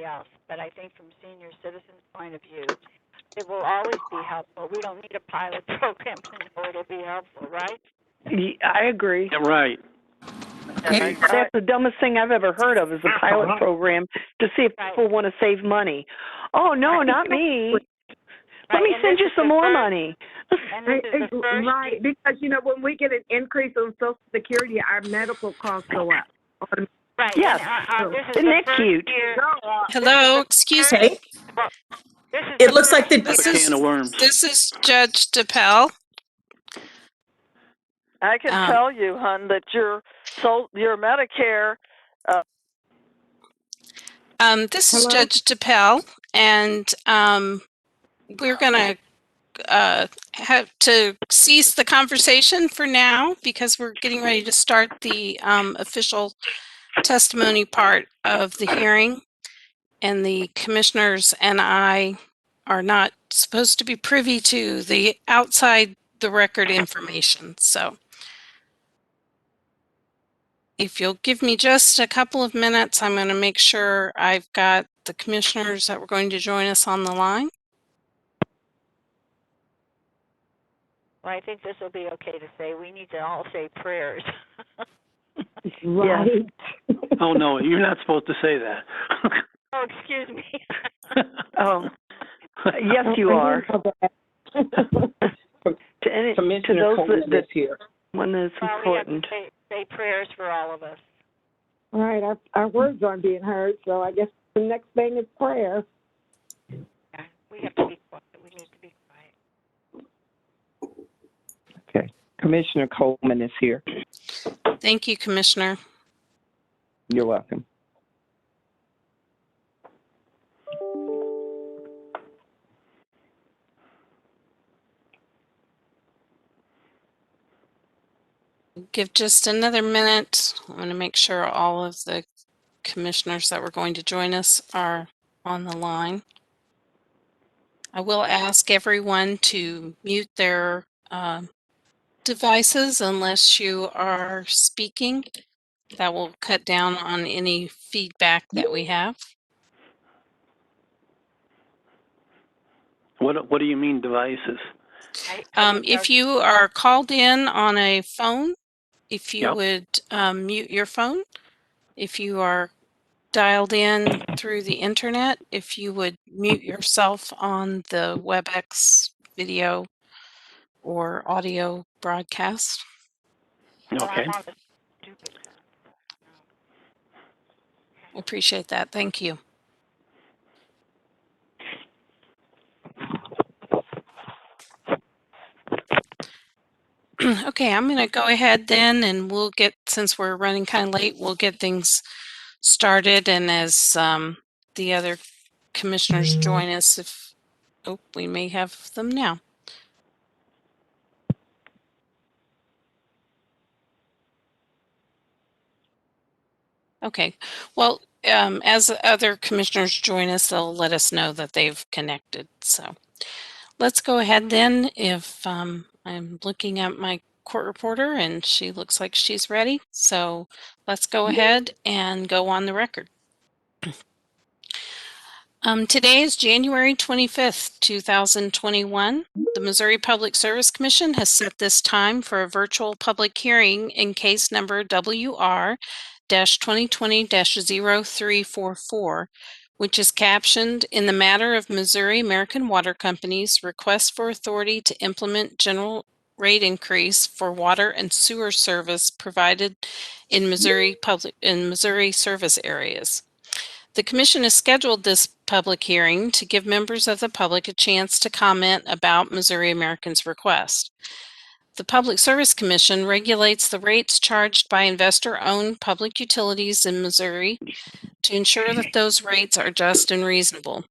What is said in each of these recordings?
anybody else. But I think from senior citizens' point of view, it will always be helpful. We don't need a pilot program to know it'll be helpful, right? I agree. Yeah, right. That's the dumbest thing I've ever heard of is a pilot program to see if people want to save money. Oh, no, not me. Let me send you some more money. Right, because, when we get an increase on Social Security, our medical costs go up. Right. Yes. Isn't that cute? Hello, excuse me. It looks like this is Judge DePel. I can tell you, hon, that your Medicare. This is Judge DePel, and we're going to have to cease the conversation for now because we're getting ready to start the official testimony part of the hearing, and the commissioners and I are not supposed to be privy to the outside the record information. So if you'll give me just a couple of minutes, I'm going to make sure I've got the commissioners that were going to join us on the line. Well, I think this will be okay to say. We need to all say prayers. Right. Oh, no, you're not supposed to say that. Oh, excuse me. Oh, yes, you are. Commissioner Coleman is here. One that's important. We have to say prayers for all of us. All right, our words aren't being heard, so I guess the next thing is prayer. Yeah, we have to be quiet. We need to be quiet. Okay. Commissioner Coleman is here. Thank you, Commissioner. You're welcome. Give just another minute. I'm going to make sure all of the commissioners that were going to join us are on the line. I will ask everyone to mute their devices unless you are speaking. That will cut down on any feedback that we have. What do you mean devices? If you are called in on a phone, if you Yep. would mute your phone. If you are dialed in through the internet, if you would mute yourself on the WebEx video or audio broadcast. Okay. Appreciate that. Thank you. Okay, I'm going to go ahead then, and we'll get, since we're running kind of late, we'll get things started. And as the other commissioners join us, we may have them now. Okay, well, as other commissioners join us, they'll let us know that they've connected. So let's go ahead then. If I'm looking at my court reporter and she looks like she's ready. So let's go ahead and go on the record. Today is January 25th, 2021. The Missouri Public Service Commission has set this time for a virtual public hearing in case number WR-2020-0344, which is captioned in the matter of Missouri American Water Company's request for authority to implement general rate increase for water and sewer service provided in Missouri service areas. The Commission has scheduled this public hearing to give members of the public a chance to comment about Missouri American's request. The Public Service Commission regulates the rates charged by investor-owned public utilities in Missouri to ensure that those rates are just and reasonable.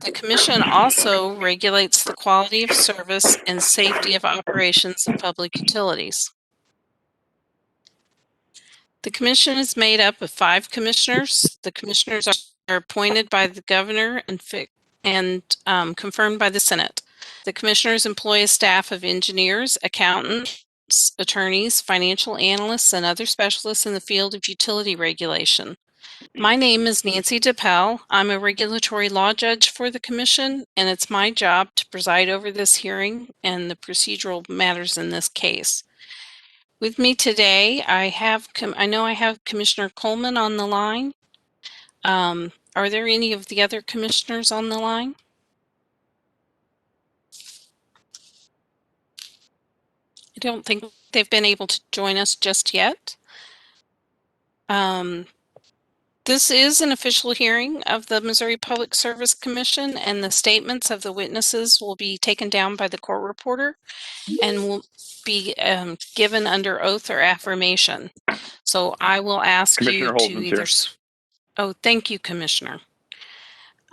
The Commission also regulates the quality of service and safety of operations of public utilities. The Commission is made up of 5 commissioners. The commissioners are appointed by the governor and confirmed by the Senate. The commissioners employ a staff of engineers, accountants, attorneys, financial analysts, and other specialists in the field of utility regulation. My name is Nancy DePel. I'm a regulatory law judge for the Commission, and it's my job to preside over this hearing and the procedural matters in this case. With me today, I know I have Commissioner Coleman on the line. Are there any of the other commissioners on the line? I don't think they've been able to join us just yet. This is an official hearing of the Missouri Public Service Commission, and the statements of the witnesses will be taken down by the court reporter and will be given under oath or affirmation. So I will ask Commissioner you to Holden's either. here. Oh, thank you, Commissioner.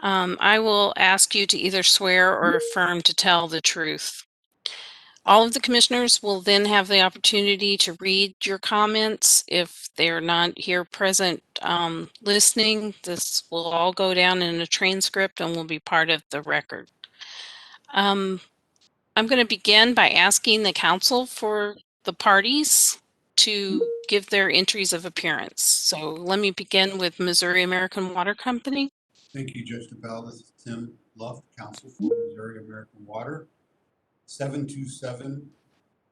I will ask you to either swear or affirm to tell the truth. All of the commissioners will then have the opportunity to read your comments. If they're not here present listening, this will all go down in a transcript and will be part of the record. I'm going to begin by asking the counsel for the parties to give their entries of appearance. So let me begin with Missouri American Water Company. Thank you, Judge DePel. This is Tim Luft, counsel for Missouri American Water, 727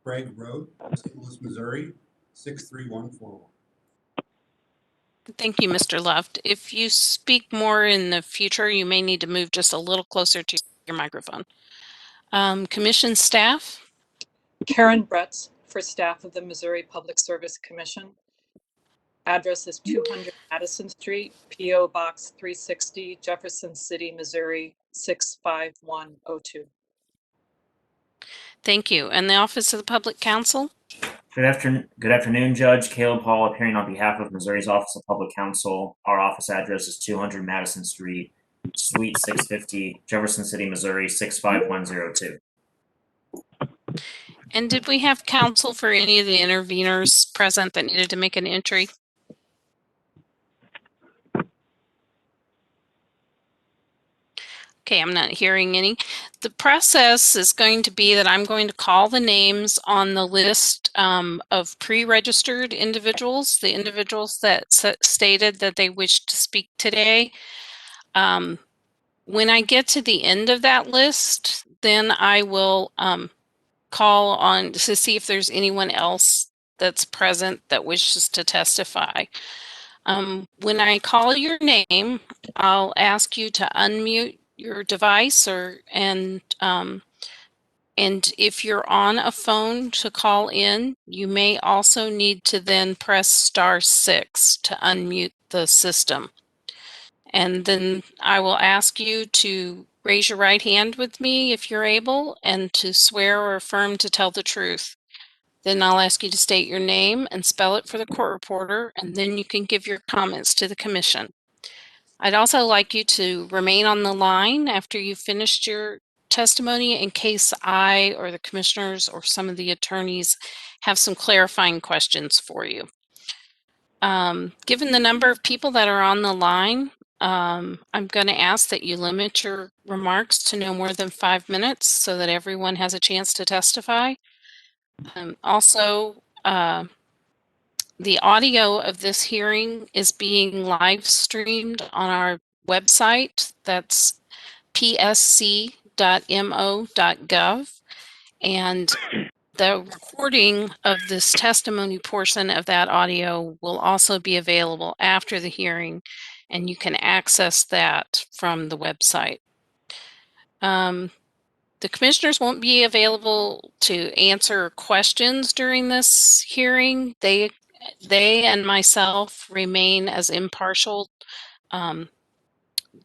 Craig Road, St. Louis, Missouri, 63141. Thank you, Mr. Luft. If you speak more in the future, you may need to move just a little closer to your microphone. Commission staff. Karen Bretz for staff of the Missouri Public Service Commission. Address is 200 Madison Street, P.O. Box 360, Jefferson City, Missouri 65102. Thank you. And the Office of the Public Counsel? Good afternoon, Judge. Caleb Hall, appearing on behalf of Missouri's Office of Public Counsel. Our office address is 200 Madison Street, Suite 650, Jefferson City, Missouri 65102. And did we have counsel for any of the interveners present that needed to make an entry? Okay, I'm not hearing any. The process is going to be that I'm going to call the names on the list of pre-registered individuals, the individuals that stated that they wish to speak today. When I get to the end of that list, then I will call on to see if there's anyone else that's present that wishes to testify. When I call your name, I'll ask you to unmute your device and if you're on a phone to call in, you may also need to then press *6 to unmute the system. And then I will ask you to raise your right hand with me if you're able and to swear or affirm to tell the truth. Then I'll ask you to state your name and spell it for the court reporter, and then you can give your comments to the commission. I'd also like you to remain on the line after you've finished your testimony in case I or the commissioners or some of the attorneys have some clarifying questions for you. Given the number of people that are on the line, I'm going to ask that you limit your remarks to no more than 5 minutes so that everyone has a chance to testify. Also, the audio of this hearing is being live streamed on our website. That's psc.mo.gov. And the recording of this testimony portion of that audio will also be available after the hearing, and you can access that from the website. The commissioners won't be available to answer questions during this hearing. They and myself remain as impartial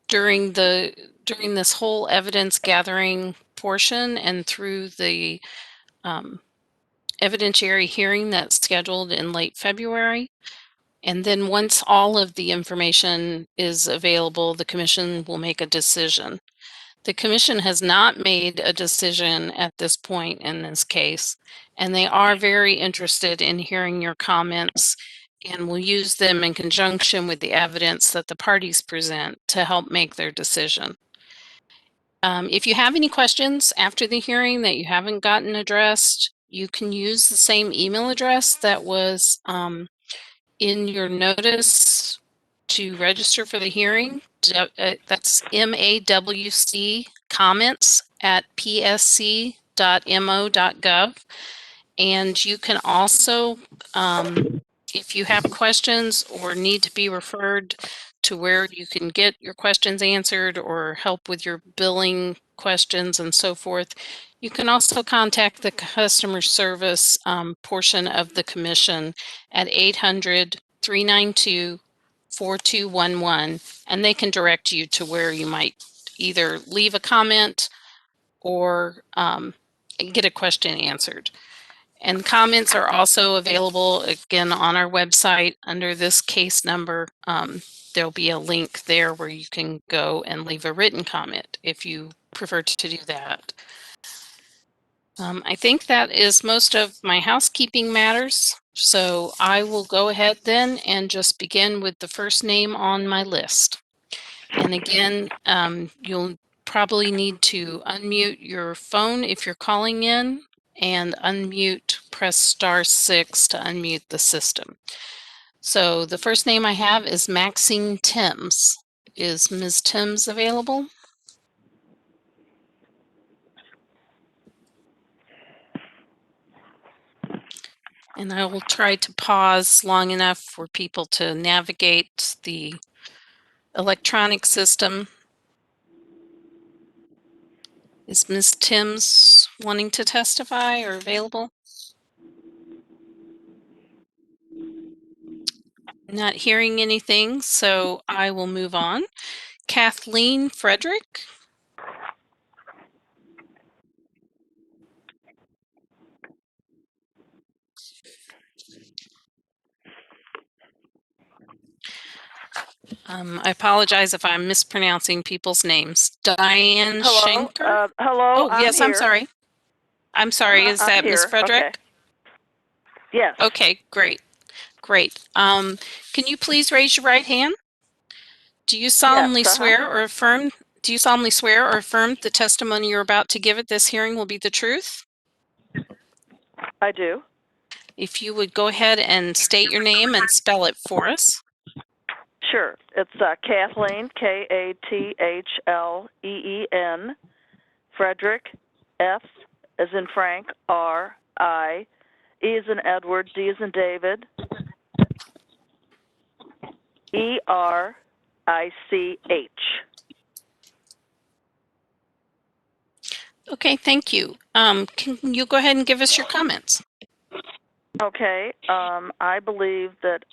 during this whole evidence gathering portion and through the evidentiary hearing that's scheduled in late February. And then once all of the information is available, the commission will make a decision. The commission has not made a decision at this point in this case, and they are very interested in hearing your comments and will use them in conjunction with the evidence that the parties present to help make their decision. If you have any questions after the hearing that you haven't gotten addressed, you can use the same email address that was in your notice to register for the hearing. That's MAWC comments@psc.mo.gov. And you can also, if you have questions or need to be referred to where you can get your questions answered or help with your billing questions and so forth, you can also contact the customer service portion of the commission at 800-392-4211, and they can direct you to where you might either leave a comment or get a question answered. And comments are also available, again, on our website under this case number. There'll be a link there where you can go and leave a written comment if you prefer to do that. I think that is most of my housekeeping matters. So I will go ahead then and just begin with the first name on my list. And again, you'll probably need to unmute your phone if you're calling in, and press *6 to unmute the system. So the first name I have is Maxine Timms. Is Ms. Timms available? And I will try to pause long enough for people to navigate the electronic system. Is Ms. Timms wanting to testify or available? Not hearing anything, so I will move on. Kathleen Frederick. I apologize if I'm mispronouncing people's names. Diane Schenker. Hello, I'm yes, here. I'm sorry. I'm sorry. Is that Ms. Frederick? Okay. Yes. Okay, great. Great. Can you please raise your right hand? Do you solemnly swear or affirm the testimony you're about to give at this hearing will be the truth? I do. If you would go ahead and state your name and spell it for us. Sure. It's Kathleen, Kathleen, Frederick, F as in Frank, R-I, E as in Edward, D as in David, E-R-I-C-H. Okay, thank you. Can you go ahead and give us your comments? Okay. I believe that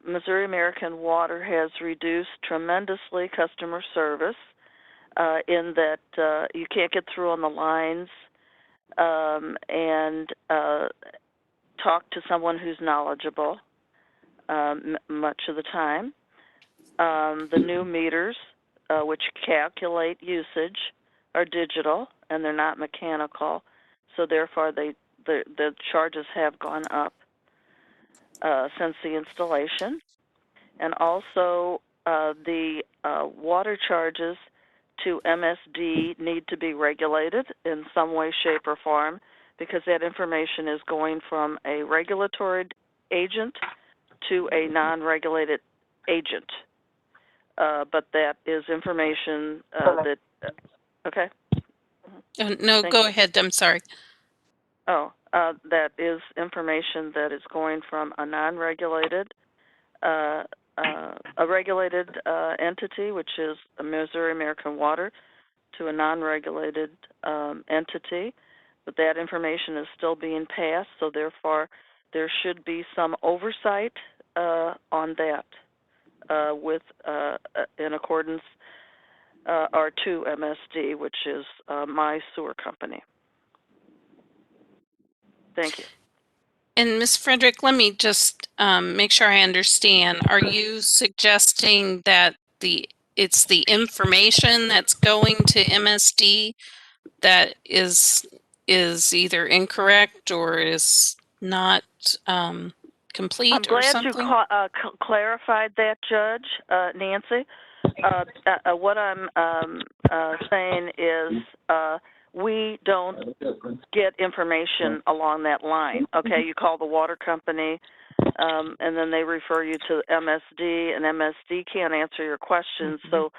Missouri American Water has reduced tremendously customer service in that you can't get through on the lines and talk to someone who's knowledgeable much of the time. The new meters, which calculate usage, are digital and they're not mechanical, so therefore the charges have gone up since the installation. And also the water charges to MSD need to be regulated in some way, shape, or form, because that information is going from a regulatory agent to a non-regulated agent. But that is information that, okay? No, go ahead. I'm sorry. Oh, that is information that is going from a non-regulated, a regulated entity, which is Missouri American Water, to a non-regulated entity. But that information is still being passed, so therefore there should be some oversight on that with in accordance or to MSD, which is my sewer company. Thank you. And Ms. Frederick, let me just make sure I understand. Are you suggesting that it's the information that's going to MSD that is either incorrect or is not complete I'm glad or something? you clarified that, Judge Nancy. What I'm saying is we don't get information along that line. Okay, you call the water company, and then they refer you to MSD, and MSD can't answer your questions. So,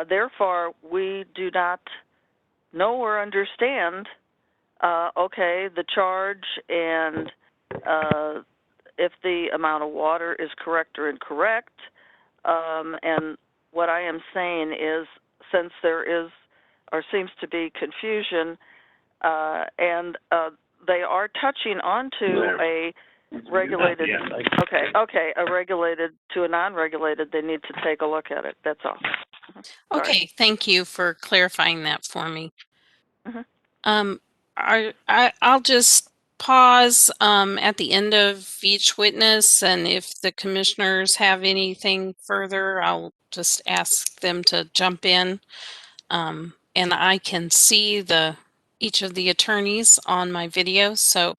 therefore, we do not know or understand, okay, the charge and if the amount of water is correct or incorrect. And what I am saying is, since there is or seems to be confusion, and they are touching onto a regulated, a regulated to a non-regulated, they need to take a look at it. That's all. Sorry. Okay, thank you for clarifying that for me. Mhm. I'll just pause at the end of each witness, and if the commissioners have anything further, I'll just ask them to jump in. And I can see each of the attorneys on my video, so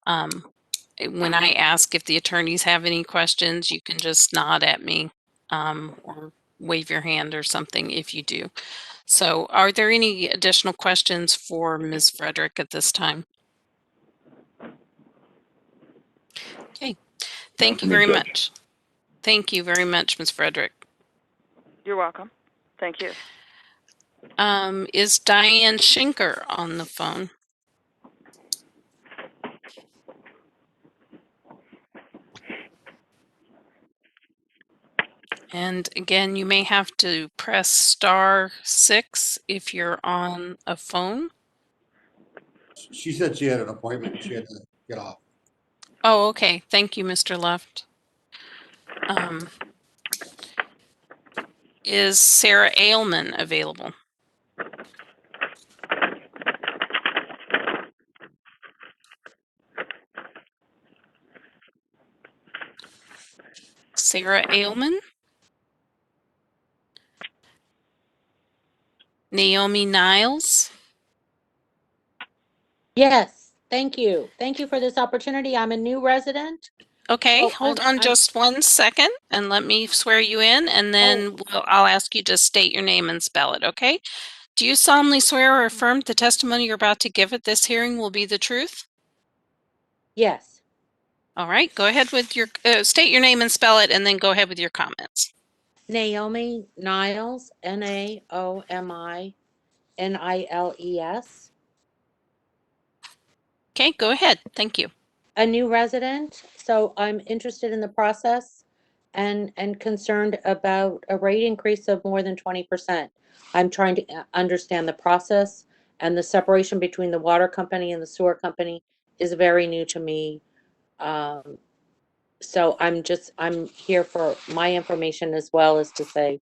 when I ask if the attorneys have any questions, you can just nod at me or wave your hand or something if you do. So are there any additional questions for Ms. Frederick at this time? Okay, thank you very much. Thank you very much, Ms. Frederick. You're welcome. Thank you. Is Diane Schinker on the phone? And again, you may have to press *6 if you're on a phone. She said she had an appointment. She had to get off. Oh, okay. Thank you, Mr. Left. Is Sarah Ailman available? Sarah Ailman? Naomi Niles? Yes, thank you. Thank you for this opportunity. I'm a new resident. Okay, So hold on just 1 second and let me swear you in, and then I'll ask you to state your name and spell it, okay? Do you solemnly swear or affirm the testimony you're about to give at this hearing will be the truth? Yes, All right, go ahead with your, state your name and spell it, and then go ahead with your comments. Naomi Niles, Naomi Niles. Okay, go ahead. Thank you. A new resident, so I'm interested in the process and concerned about a rate increase of more than 20%. I'm trying to understand the process, and the separation between the water company and the sewer company is very new to me. So I'm here for my information as well as to say,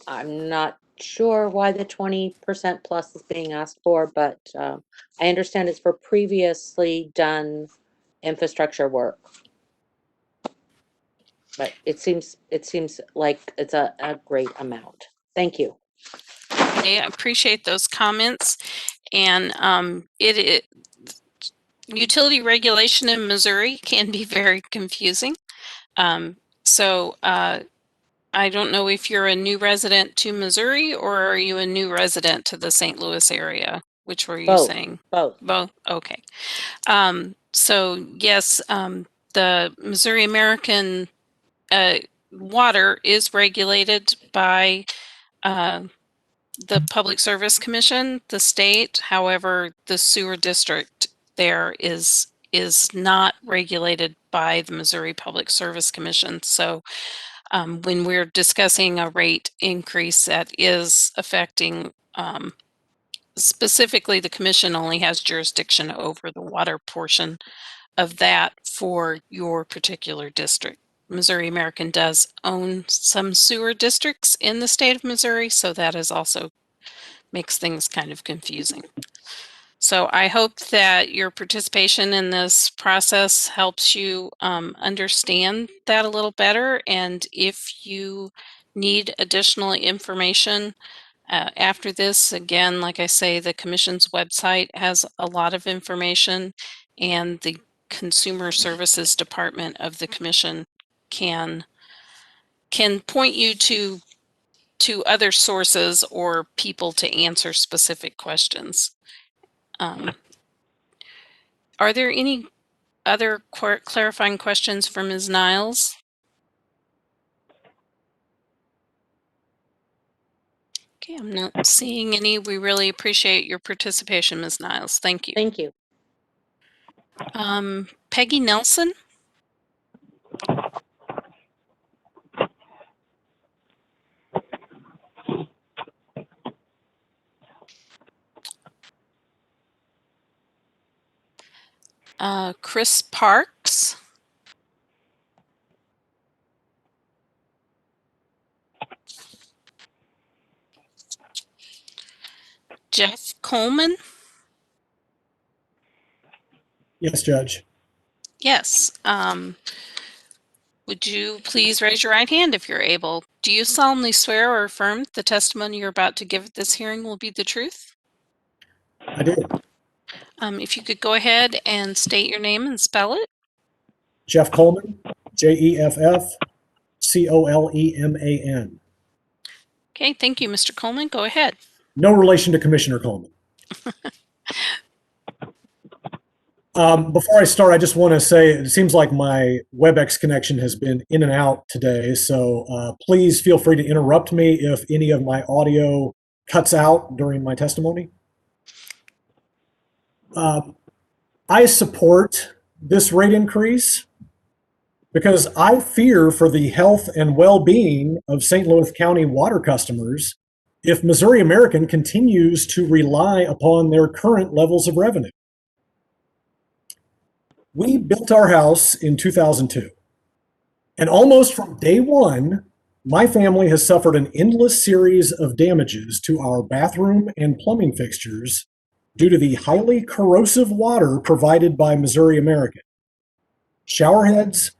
I'm not sure why the 20% plus is being asked for, but I understand it's for previously done infrastructure work. But it seems like it's a great amount. Thank you. Okay, I appreciate those comments. And utility regulation in Missouri can be very confusing. So I don't know if you're a new resident to Missouri or are you a new resident to the St. Louis area? Which were you Both. saying? Both. Both. Okay. So yes, the Missouri American water is regulated by the Public Service Commission, the state. However, the sewer district there is not regulated by the Missouri Public Service Commission. So when we're discussing a rate increase that is affecting specifically, the commission only has jurisdiction over the water portion of that for your particular district. Missouri American does own some sewer districts in the state of Missouri, so that is also makes things kind of confusing. So I hope that your participation in this process helps you understand that a little better. And if you need additional information after this, again, like I say, the Commission's website has a lot of information, and the Consumer Services Department of the Commission can point you to other sources or people to answer specific questions. Are there any other clarifying questions for Ms. Niles? Okay, I'm not seeing any. We really appreciate your participation, Ms. Niles. Thank you. Thank you. Peggy Nelson? Chris Parks? Jeff Coleman? Yes, Judge. Yes. Would you please raise your right hand if you're able? Do you solemnly swear or affirm the testimony you're about to give at this hearing will be the truth? I do. If you could go ahead and state your name and spell it. Jeff Coleman, Jeffcoleman. Okay, thank you, Mr. Coleman. Go ahead. No relation to Commissioner Coleman. Before I start, I just want to say it seems like my WebEx connection has been in and out today, so please feel free to interrupt me if any of my audio cuts out during my testimony. I support this rate increase because I fear for the health and well-being of St. Louis County water customers if Missouri American continues to rely upon their current levels of revenue. We built our house in 2002, and almost from day one, my family has suffered an endless series of damages to our bathroom and plumbing fixtures due to the highly corrosive water provided by Missouri American. Shower heads,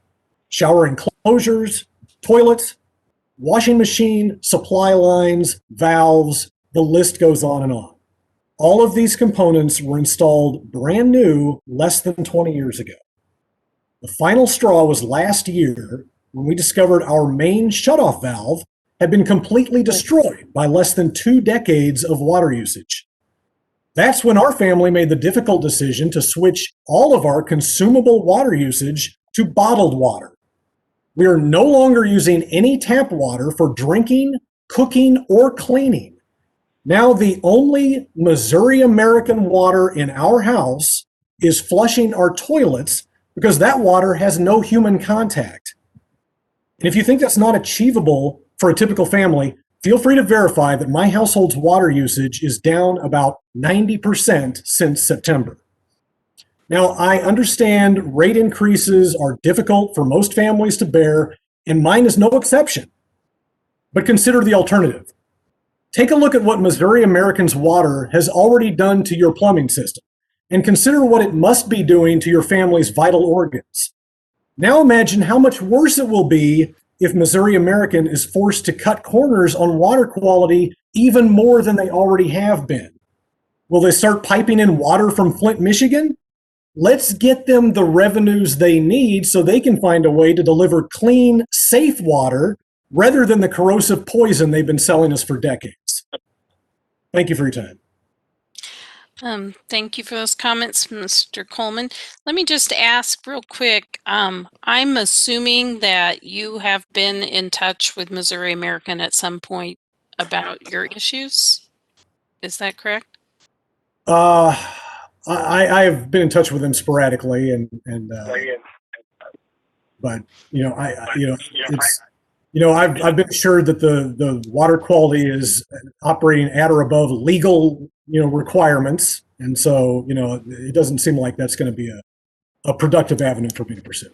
shower enclosures, toilets, washing machine, supply lines, valves, the list goes on and on. All of these components were installed brand new less than 20 years ago. The final straw was last year when we discovered our main shutoff valve had been completely destroyed by less than 2 decades of water usage. That's when our family made the difficult decision to switch all of our consumable water usage to bottled water. We are no longer using any tap water for drinking, cooking, or cleaning. Now the only Missouri American water in our house is flushing our toilets because that water has no human contact. And if you think that's not achievable for a typical family, feel free to verify that my household's water usage is down about 90% since September. Now, I understand rate increases are difficult for most families to bear, and mine is no exception. But consider the alternative. Take a look at what Missouri American's water has already done to your plumbing system, and consider what it must be doing to your family's vital organs. Now imagine how much worse it will be if Missouri American is forced to cut corners on water quality even more than they already have been. Will they start piping in water from Flint, Michigan? Let's get them the revenues they need so they can find a way to deliver clean, safe water rather than the corrosive poison they've been selling us for decades. Thank you for your time. Thank you for those comments, Mr. Coleman. Let me just ask real quick. I'm assuming that you have been in touch with Missouri American at some point about your issues. Is that correct? I've been in touch with them sporadically, but I've been assured that the water quality is operating at or above legal requirements, and so it doesn't seem like that's going to be a productive avenue for me to pursue.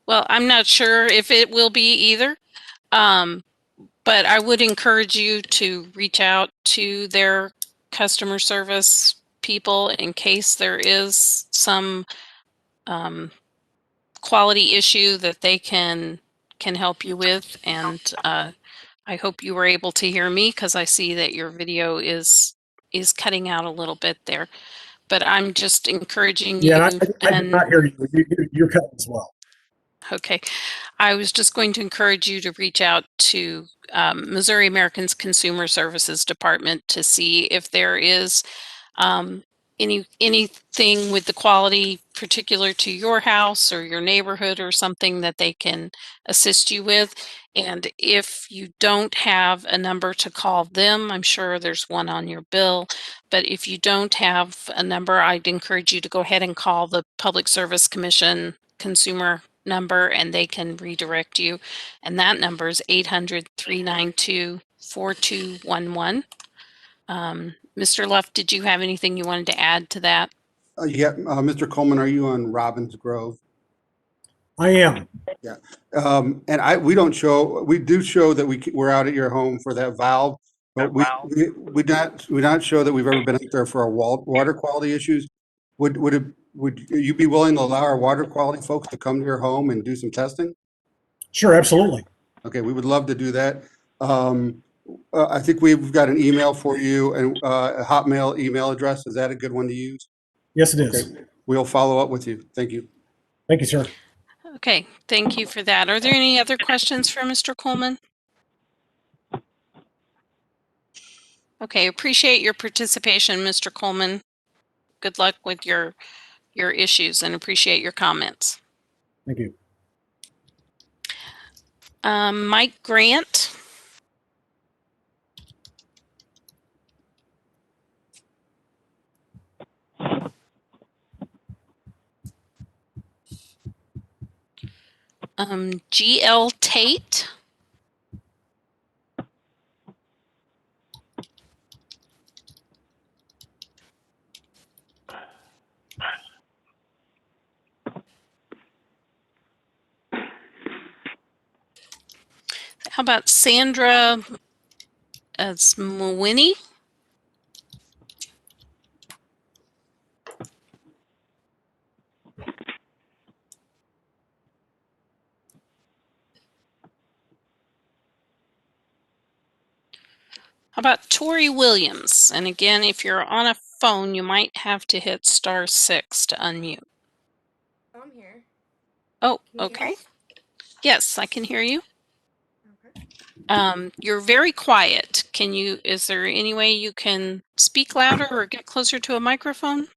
Well, I'm not sure if it will be either, but I would encourage you to reach out to their customer service people in case there is some quality issue that they can help you with. And I hope you were able to hear me because I see that your video is cutting out a little bit there. But I'm just encouraging you. Yeah, I did not hear you. You're cutting as well. Okay. I was just going to encourage you to reach out to Missouri Americans Consumer Services Department to see if there is anything with the quality particular to your house or your neighborhood or something that they can assist you with. And if you don't have a number to call them, I'm sure there's one on your bill. But if you don't have a number, I'd encourage you to go ahead and call the Public Service Commission consumer number and they can redirect you. And that number is 800-392-4211. Mr. Luff, did you have anything you wanted to add to that? Mr. Coleman, are you on Robbins Grove? I am. And we do show that we're out at your home for that valve, but we not show that we've ever been out there for our water quality issues. Would you be willing to allow our water quality folks to come to your home and do some testing? Sure, absolutely. Okay, we would love to do that. I think we've got an email for you and a Hotmail email address. Is that a good one to use? Yes, it is. Okay. We'll follow up with you. Thank you. Thank you, sir. Okay, thank you for that. Are there any other questions for Mr. Coleman? Okay, appreciate your participation, Mr. Coleman. Good luck with your issues and appreciate your comments. Thank you. Mike Grant. GL Tate. How about Sandra Smowini? How about Tori Williams? And again, if you're on a phone, you might have to hit *6 to unmute. I'm here. Oh, okay. Yes, I can hear you. Okay. You're very quiet. Is there any way you can speak louder or get closer to a microphone?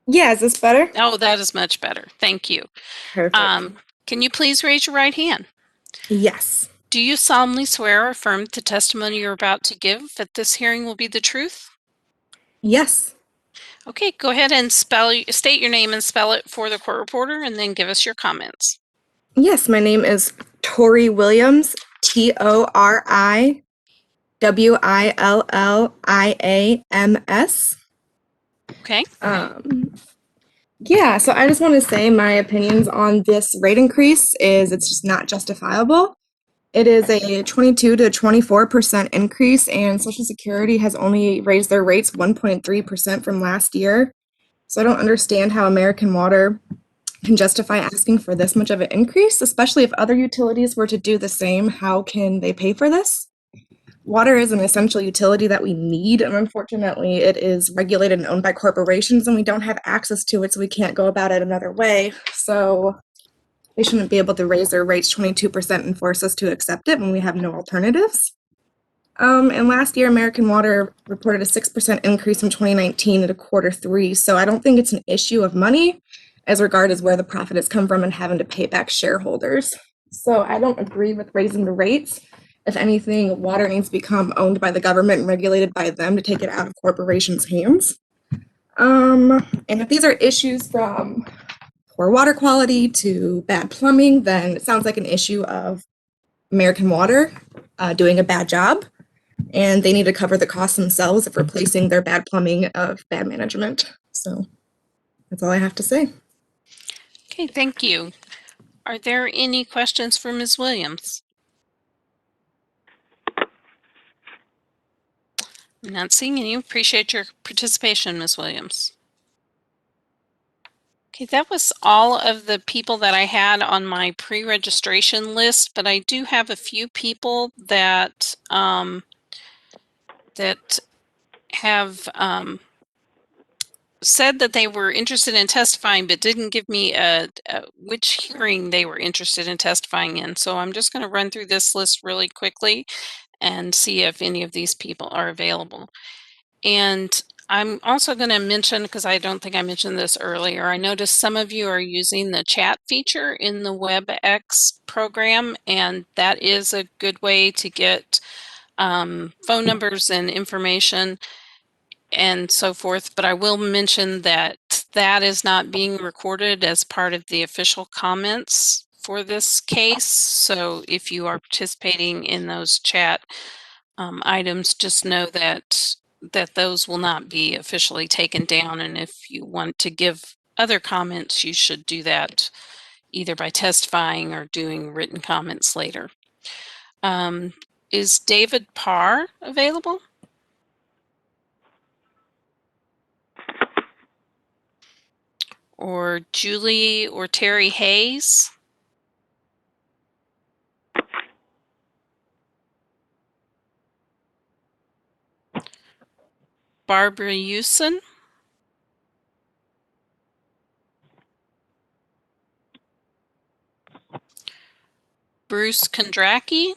Yeah, is this better? Oh, that is much better. Thank you. Perfect. Can you please raise your right hand? Yes. Do you solemnly swear or affirm that the testimony you're about to give at this hearing will be the truth? Yes. Okay, go ahead and state your name and spell it for the court reporter and then give us your comments. Yes, my name is Tori Williams, ToriWilliams. Okay. Yeah, so I just want to say my opinions on this rate increase is it's just not justifiable. It is a 22 to 24% increase, and Social Security has only raised their rates 1.3% from last year. So I don't understand how American Water can justify asking for this much of an increase, especially if other utilities were to do the same. How can they pay for this? Water is an essential utility that we need, and unfortunately, it is regulated and owned by corporations, and we don't have access to it, so we can't go about it another way. So they shouldn't be able to raise their rates 22% and force us to accept it when we have no alternatives. And last year, American Water reported a 6% increase from 2019 into Q3. So I don't think it's an issue of money as regard as where the profit has come from and having to pay back shareholders. So I don't agree with raising the rates. If anything, water needs to become owned by the government and regulated by them to take it out of corporations' hands. And if these are issues from poor water quality to bad plumbing, then it sounds like an issue of American Water doing a bad job, and they need to cover the costs themselves of replacing their bad plumbing of bad management. So that's all I have to say. Okay, thank you. Are there any questions for Ms. Williams? I'm not seeing any. Appreciate your participation, Ms. Williams. Okay, that was all of the people that I had on my pre-registration list, but I do have a few people that have said that they were interested in testifying, but didn't give me which hearing they were interested in testifying in. So I'm just going to run through this list really quickly and see if any of these people are available. And I'm also going to mention, because I don't think I mentioned this earlier, I noticed some of you are using the chat feature in the WebEx program, and that is a good way to get phone numbers and information and so forth. But I will mention that that is not being recorded as part of the official comments for this case. So if you are participating in those chat items, just know that those will not be officially taken down. And if you want to give other comments, you should do that either by testifying or doing written comments later. Is David Parr available? Or Julie or Terry Hayes? Barbara Usen? Bruce Kondracki?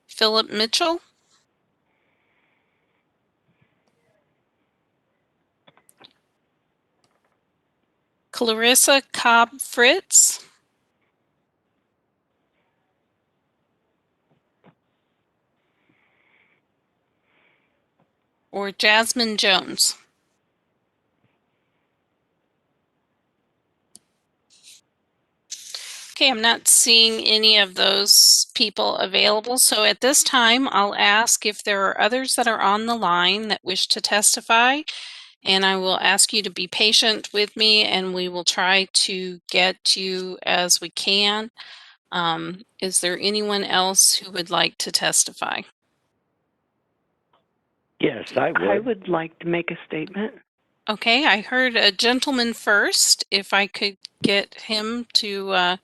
Philip Mitchell? Clarissa Cobb Fritz? Or Jasmine Jones? Okay, I'm not seeing any of those people available. So at this time, I'll ask if there are others that are on the line that wish to testify. And I will ask you to be patient with me, and we will try to get you as we can. Is there anyone else who would like to testify? Yes, I would. I would like to make a statement. Okay, I heard a gentleman first. If I could get him to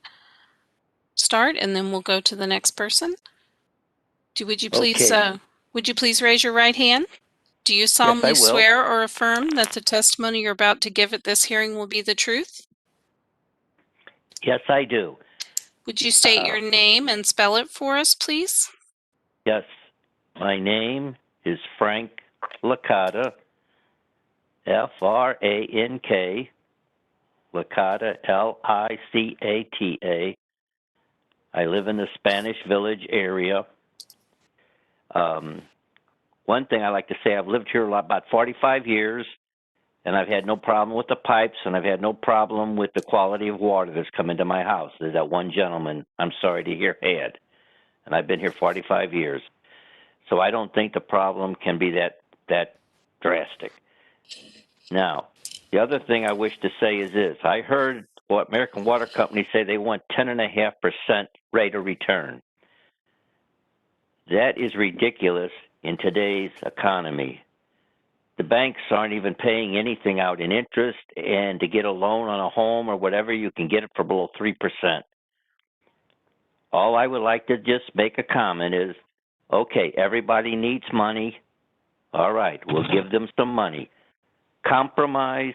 start, and then we'll go to the next person. Would you please Okay. would you please raise your right hand? Do you solemnly will. swear or affirm that the testimony you're about to give at this hearing will be the truth? Yes, I do. Would you state your name and spell it for us, please? Yes. My name is Frank Licata, Frank, Licata, Licata. I live in the Spanish Village area. One thing I like to say, I've lived here about 45 years, and I've had no problem with the pipes, and I've had no problem with the quality of water that's come into my house. There's that one gentleman, I'm sorry to hear, had, and I've been here 45 years. So I don't think the problem can be that drastic. Now, the other thing I wish to say is this. I heard what American Water Company say they want 10.5% rate of return. That is ridiculous in today's economy. The banks aren't even paying anything out in interest, and to get a loan on a home or whatever, you can get it for below 3%. All I would like to just make a comment is, okay, everybody needs money. All right, we'll give them some money. Compromise,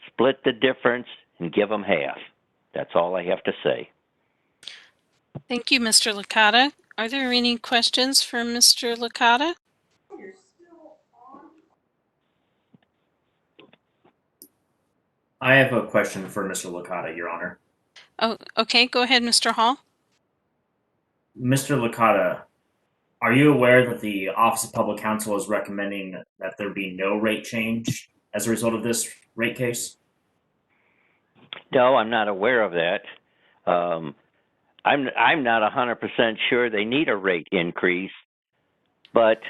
split the difference, and give them half. That's all I have to say. Thank you, Mr. Licata. Are there any questions for Mr. Licata? I have a question for Mr. Licata, Your Honor. Oh, okay. Go ahead, Mr. Hall. Mr. Licata, are you aware that the Office of Public Counsel is recommending that there be no rate change as a result of this rate case? No, I'm not aware of that. I'm not 100% sure they need a rate increase, but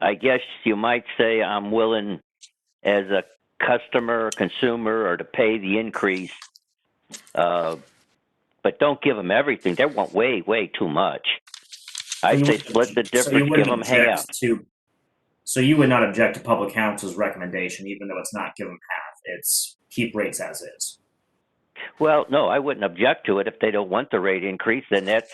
I guess you might say I'm willing as a customer or consumer or to pay the increase, but don't give them everything. They want way, way too much. I say split the difference, give them half. So you would not object to Public Counsel's recommendation, even though it's not give them half, it's keep rates as is? Well, no, I wouldn't object to it if they don't want the rate increase. Then that's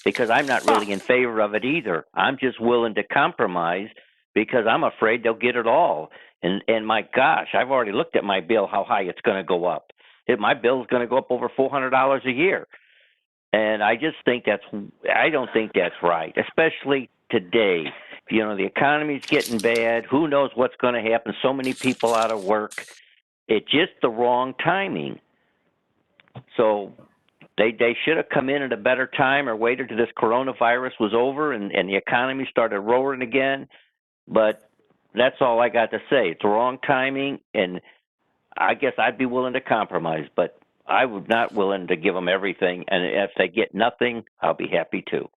because I'm not really in favor of it either. I'm just willing to compromise because I'm afraid they'll get it all. And my gosh, I've already looked at my bill, how high it's going to go up. My bill is going to go up over $400 a year. And I just think I don't think that's right, especially today. You know, the economy's getting bad. Who knows what's going to happen? So many people out of work. It's just the wrong timing. So they should have come in at a better time or waited till this coronavirus was over and the economy started roaring again. But that's all I got to say. It's the wrong timing, and I guess I'd be willing to compromise, but I would not willing to give them everything. And if they get nothing, I'll be happy too.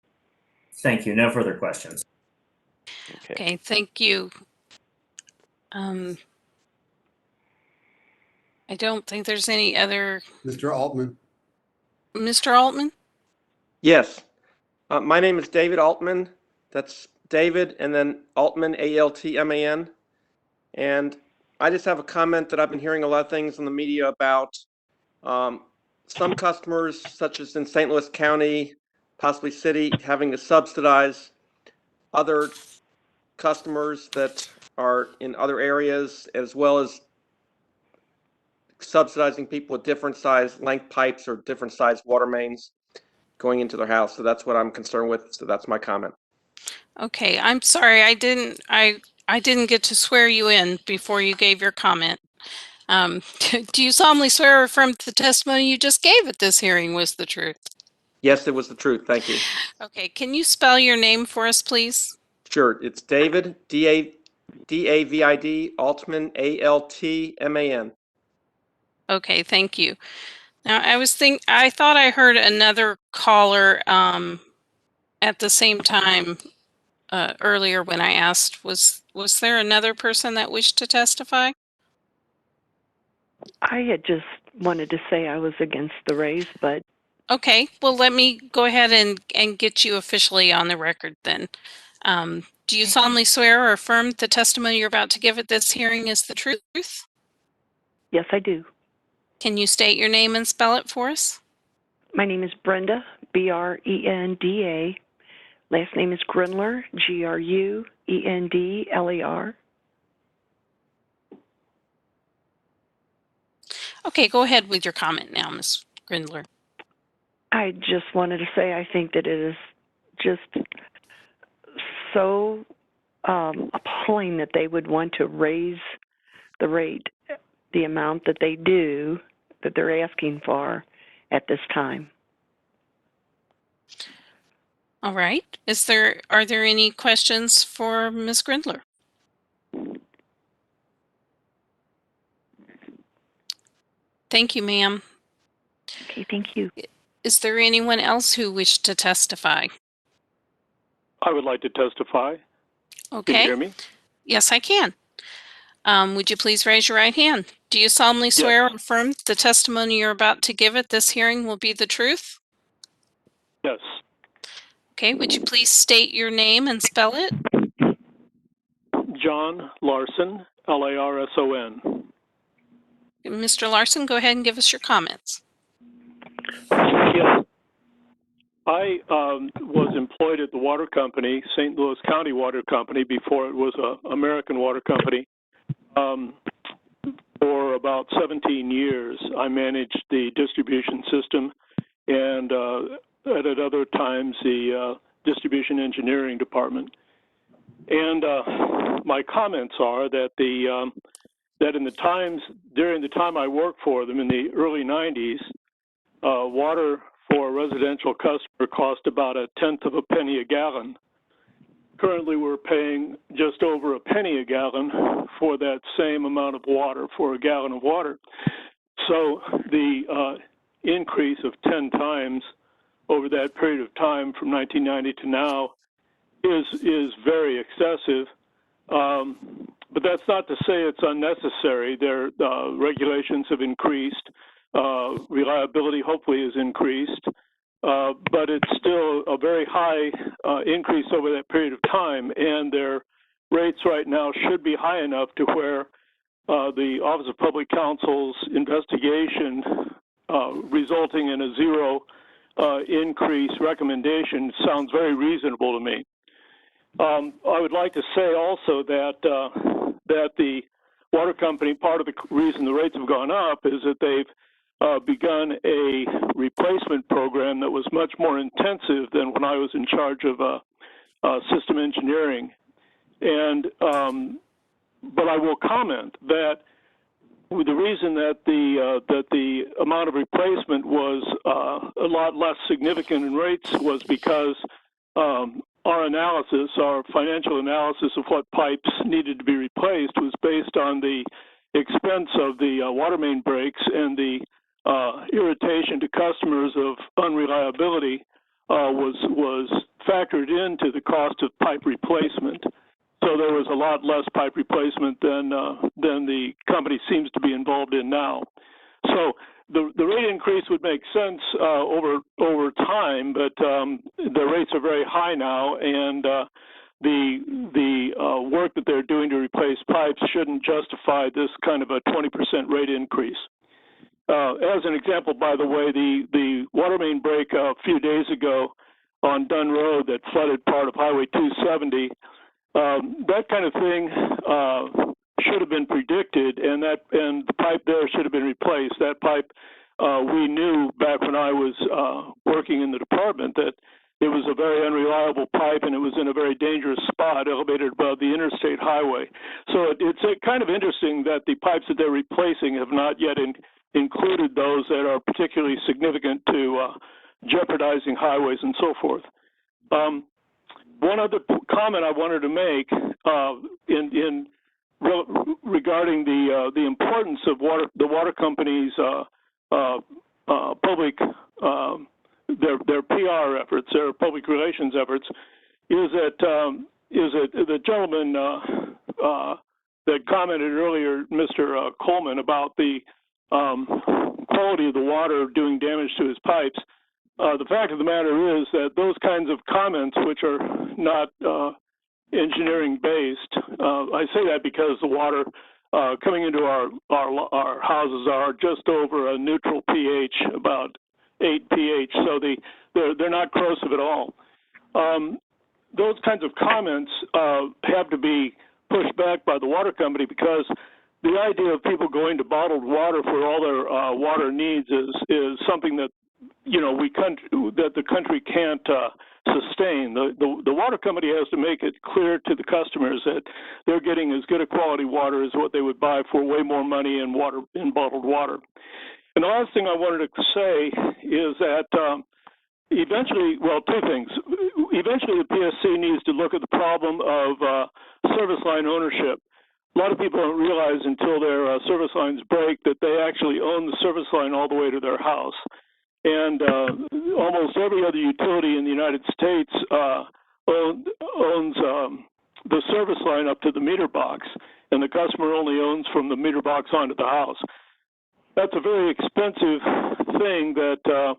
Thank you. No further questions. Okay, thank you. I don't think there's any other. Mr. Altman. Mr. Altman? Yes. My name is David Altman. That's David and then Altman, A-L-T-M-A-N. And I just have a comment that I've been hearing a lot of things in the media about some customers, such as in St. Louis County, possibly city, having to subsidize other customers that are in other areas, as well as subsidizing people with different size length pipes or different size water mains going into their house. So that's what I'm concerned with. So that's my comment. Okay, I'm sorry. I didn't get to swear you in before you gave your comment. Do you solemnly swear or affirm the testimony you just gave at this hearing was the truth? Yes, it was the truth. Thank you. Okay, can you spell your name for us, please? Sure. It's David, D-A-V-I-D, Altman, A-L-T-M-A-N. Okay, thank you. Now, I thought I heard another caller at the same time earlier when I asked. Was there another person that wished to testify? I had just wanted to say I was against the raise, but Okay, well, let me go ahead and get you officially on the record then. Do you solemnly swear or affirm the testimony you're about to give at this hearing is the truth? yes, I do. Can you state your name and spell it for us? My name is Brenda, B-R-E-N-D-A. Last name is Grindler, G-R-U-E-N-D-L-E-R. Okay, go ahead with your comment now, Ms. Grindler. I just wanted to say I think that it is just so appalling that they would want to raise the rate, the amount that they do, that they're asking for at this time. All right. Are there any questions for Ms. Grindler? Thank you, ma'am. Okay, thank you. Is there anyone else who wished to testify? I would like to testify. Okay. Can you hear me? Yes, I can. Would you please raise your right hand? Do you solemnly swear or affirm the testimony you're about to give at this hearing will be the truth? Yes. Okay, would you please state your name and spell it? John Larson, L-A-R-S-O-N. Mr. Larson, go ahead and give us your comments. Yes. I was employed at the water company, St. Louis County Water Company, before it was an American water company. For about 17 years, I managed the distribution system and at other times the distribution engineering department. And my comments are that that during the time I worked for them in the early 90s, water for a residential customer cost about 1/10 of a penny a gallon. Currently, we're paying just over a penny a gallon for that same amount of water, for a gallon of water. So the increase of 10 times over that period of time from 1990 to now is very excessive. But that's not to say it's unnecessary. Their regulations have increased. Reliability hopefully has increased. But it's still a very high increase over that period of time, and their rates right now should be high enough to where the Office of Public Counsel's investigation resulting in a zero increase recommendation sounds very reasonable to me. I would like to say also that that the water company, part of the reason the rates have gone up is that they've begun a replacement program that was much more intensive than when I was in charge of system engineering. And but I will comment that the reason that the amount of replacement was a lot less significant in rates was because our analysis, our financial analysis of what pipes needed to be replaced, was based on the expense of the water main breaks and the irritation to customers of unreliability was factored into the cost of pipe replacement. So there was a lot less pipe replacement than the company seems to be involved in now. So the rate increase would make sense over time, but the rates are very high now, and the work that they're doing to replace pipes shouldn't justify this kind of a 20% rate increase. As an example, by the way, the water main break a few days ago on Dunn Road that flooded part of Highway 270, that kind of thing should have been predicted, and the pipe there should have been replaced. That pipe, we knew back when I was working in the department that it was a very unreliable pipe, and it was in a very dangerous spot, elevated above the interstate highway. So it's kind of interesting that the pipes that they're replacing have not yet included those that are particularly significant to jeopardizing highways and so forth. One other comment I wanted to make regarding the importance of the water companies' public their PR efforts, their public relations efforts, is that the gentleman that commented earlier, Mr. Coleman, about the quality of the water doing damage to his pipes. The fact of the matter is that those kinds of comments, which are not engineering based, I say that because the water coming into our houses are just over a neutral pH, about 8 pH, so they're not corrosive at all. Those kinds of comments have to be pushed back by the water company, because the idea of people going to bottled water for all their water needs is something that that the country can't sustain. The water company has to make it clear to the customers that they're getting as good a quality water as what they would buy for way more money in bottled water. And the last thing I wanted to say is that eventually, well, two things. Eventually, the PSC needs to look at the problem of service line ownership. A lot of people don't realize until their service lines break that they actually own the service line all the way to their house. And almost every other utility in the United States owns the service line up to the meter box, and the customer only owns from the meter box onto the house. That's a very expensive thing that,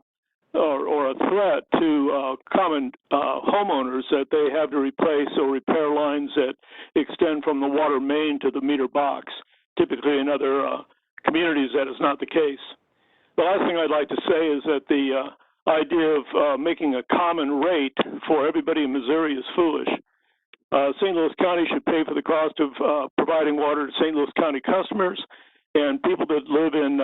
or a threat to common homeowners, that they have to replace or repair lines that extend from the water main to the meter box. Typically in other communities, that is not the case. The last thing I'd like to say is that the idea of making a common rate for everybody in Missouri is foolish. St. Louis County should pay for the cost of providing water to St. Louis County customers, and people that live in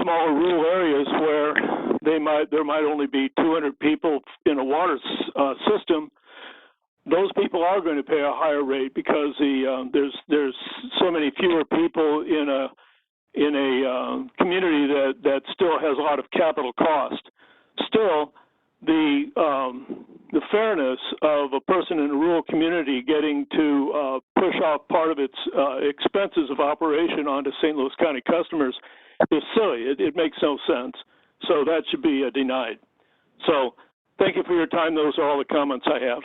smaller rural areas where there might only be 200 people in a water system. Those people are going to pay a higher rate because there's so many fewer people in a community that still has a lot of capital cost. Still, the fairness of a person in a rural community getting to push off part of its expenses of operation onto St. Louis County customers is silly. It makes no sense. So that should be denied. So thank you for your time. Those are all the comments I have.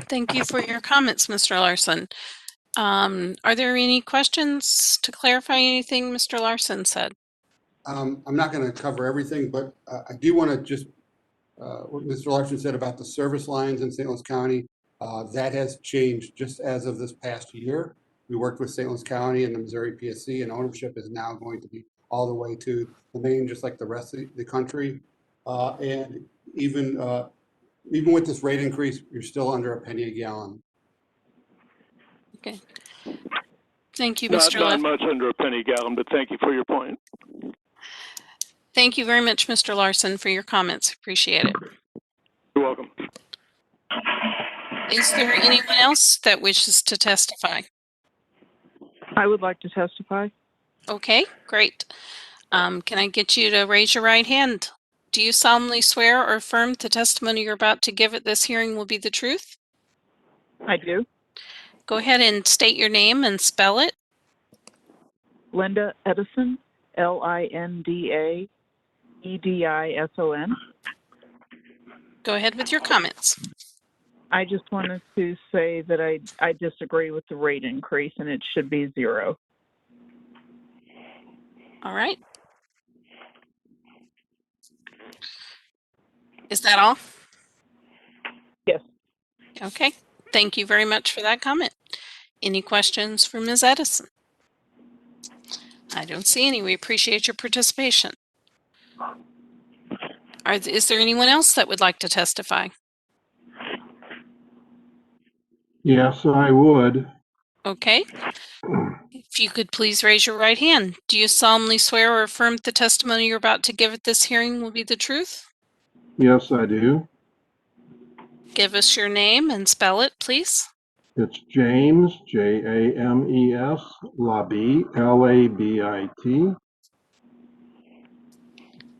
Thank you for your comments, Mr. Larson. Are there any questions to clarify anything Mr. Larson said? I'm not going to cover everything, but I do want to just, what Mr. Larson said about the service lines in St. Louis County, that has changed just as of this past year. We worked with St. Louis County and the Missouri PSC, and ownership is now going to be all the way to the main, just like the rest of the country. And even with this rate increase, you're still under a penny a gallon. Okay. Thank you, Mr. Not much under a penny a gallon, but thank you for your point. Thank you very much, Mr. Larson, for your comments. Appreciate it. You're welcome. Is there anyone else that wishes to testify? I would like to testify. Okay, great. Can I get you to raise your right hand? Do you solemnly swear or affirm the testimony you're about to give at this hearing will be the truth? I do. Go ahead and state your name and spell it. Linda Edison, LindaEdison. Go ahead with your comments. I just wanted to say that I disagree with the rate increase and it should be 0. All right. Is that all? Yes. Okay. Thank you very much for that comment. Any questions for Ms. Edison? I don't see any. We appreciate your participation. Is there anyone else that would like to testify? Yes, I would. Okay. If you could please raise your right hand. Do you solemnly swear or affirm the testimony you're about to give at this hearing will be the truth? Yes, I do. Give us your name and spell it, please. It's James, James, Labit, Labit.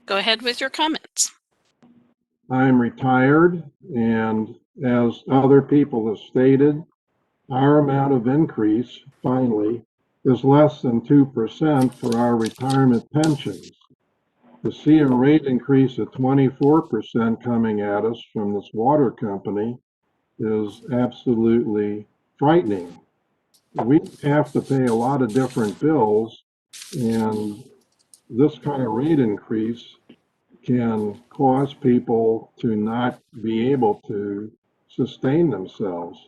Go ahead with your comments. I'm retired, and as other people have stated, our amount of increase, finally, is less than 2% for our retirement pensions. To see a rate increase of 24% coming at us from this water company is absolutely frightening. We have to pay a lot of different bills, and this kind of rate increase can cause people to not be able to sustain themselves.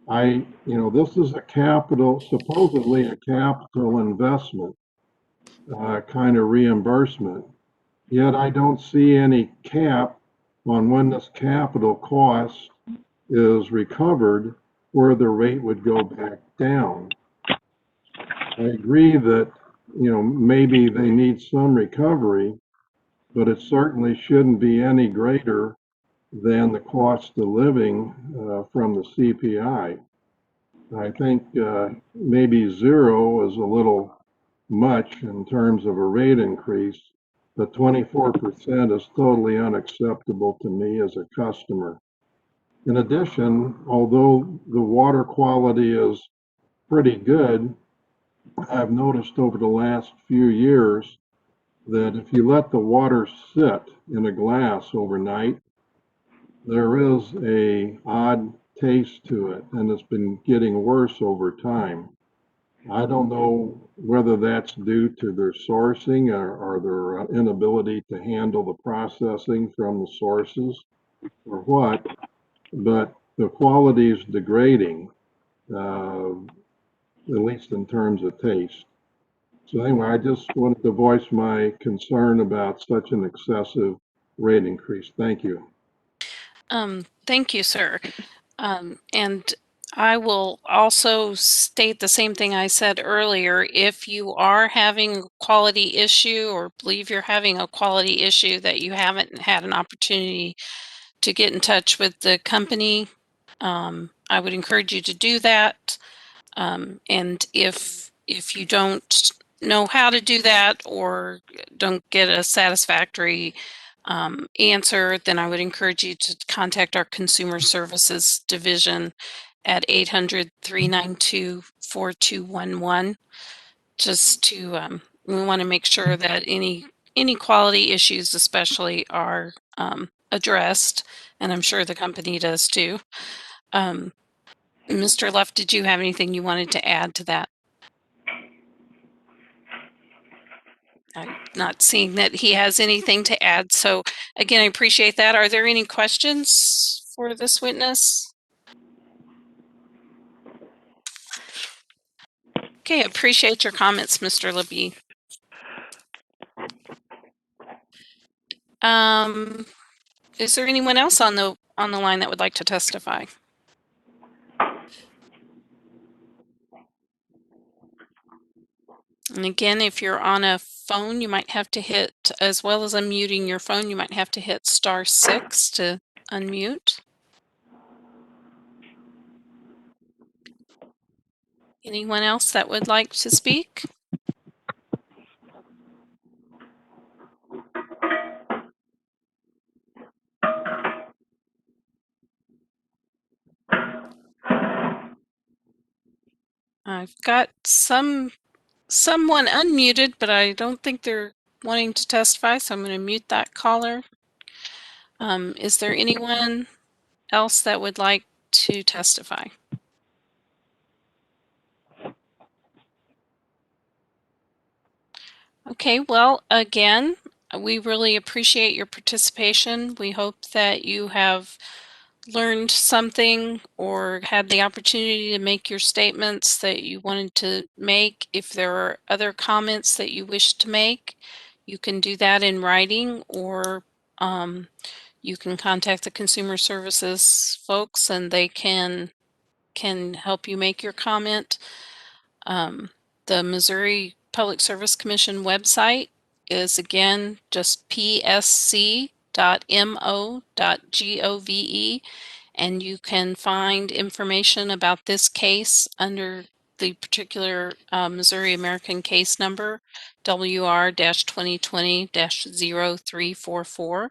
This is supposedly a capital investment kind of reimbursement, yet I don't see any cap on when this capital cost is recovered where the rate would go back down. I agree that, maybe they need some recovery, but it certainly shouldn't be any greater than the cost of living from the CPI. I think maybe 0 is a little much in terms of a rate increase, but 24% is totally unacceptable to me as a customer. In addition, although the water quality is pretty good, I've noticed over the last few years that if you let the water sit in a glass overnight, there is a odd taste to it, and it's been getting worse over time. I don't know whether that's due to their sourcing or their inability to handle the processing from the sources or what, but the quality is degrading, at least in terms of taste. So anyway, I just wanted to voice my concern about such an excessive rate increase. Thank you. Thank you, sir. And I will also state the same thing I said earlier. If you are having a quality issue or believe you're having a quality issue that you haven't had an opportunity to get in touch with the company, I would encourage you to do that. And if you don't know how to do that or don't get a satisfactory answer, then I would encourage you to contact our Consumer Services Division at 800-392-4211. Just to, we want to make sure that any quality issues especially are addressed, and I'm sure the company does too. Mr. Luff, did you have anything you wanted to add to that? I'm not seeing that he has anything to add. So again, I appreciate that. Are there any questions for this witness? Okay, I appreciate your comments, Mr. Labie. Is there anyone else on the line that would like to testify? And again, if you're on a phone, you might have to hit, as well as unmuting your phone, you might have to hit *6 to unmute. Anyone else that would like to speak? I've got someone unmuted, but I don't think they're wanting to testify, so I'm going to mute that caller. Is there anyone else that would like to testify? Okay, well, again, we really appreciate your participation. We hope that you have learned something or had the opportunity to make your statements that you wanted to make. If there are other comments that you wish to make, you can do that in writing, or you can contact the Consumer Services folks and they can help you make your comment. The Missouri Public Service Commission website is again just psc.mo.gov, and you can find information about this case under the particular Missouri American case number WR-2020-0344.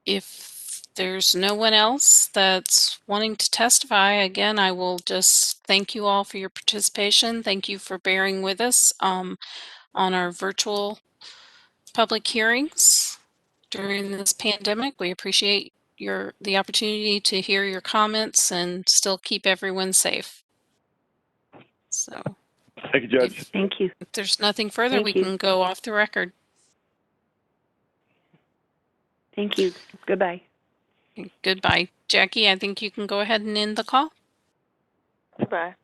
If there's no one else that's wanting to testify, again, I will just thank you all for your participation. Thank you for bearing with us on our virtual public hearings during this pandemic. We appreciate the opportunity to hear your comments and still keep everyone safe. So, thank you, Judge. Thank you. If there's nothing further, Thank we you. can go off the record. Thank you. Goodbye. Goodbye. Jackie, I think you can go ahead and end the call. Goodbye.